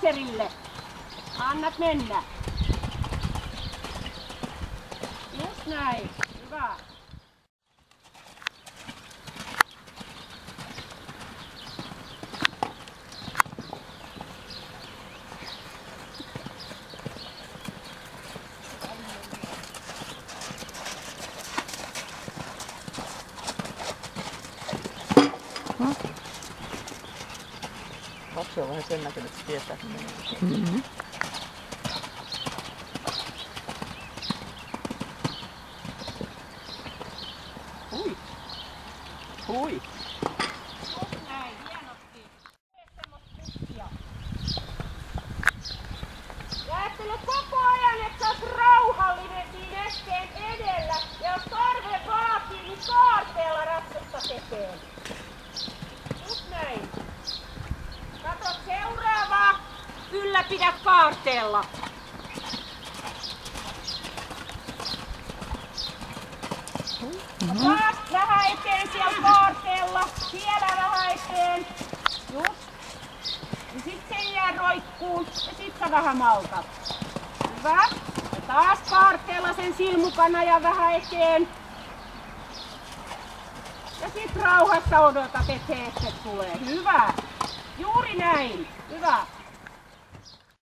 laserille. Annat mennä. Just näin. Hyvä. Lapsi on vähän sen näköinen, että se tietää, että Mm-hmm. Hui! Hui! Just näin, hienosti. Semmosta pussia. Ja ajattele koko ajan, että sä oot rauhallinen siinä esteen edellä. Ja jos tarve vaatii, niin kaarteella ratsasta tekee. Just näin. Kato seuraavaa. Ylläpidä kaarteella. Taas vähän eteen siellä kaarteella. Siellä vähän eteen. Just. Ja sit sen jää roikkuun. Ja sit sä vähän maltat. Hyvä. Ja taas kaarteella sen silmukana ja vähän eteen. Ja sit rauhassa odotat, että se tulee. Hyvä. Juuri näin. Hyvä.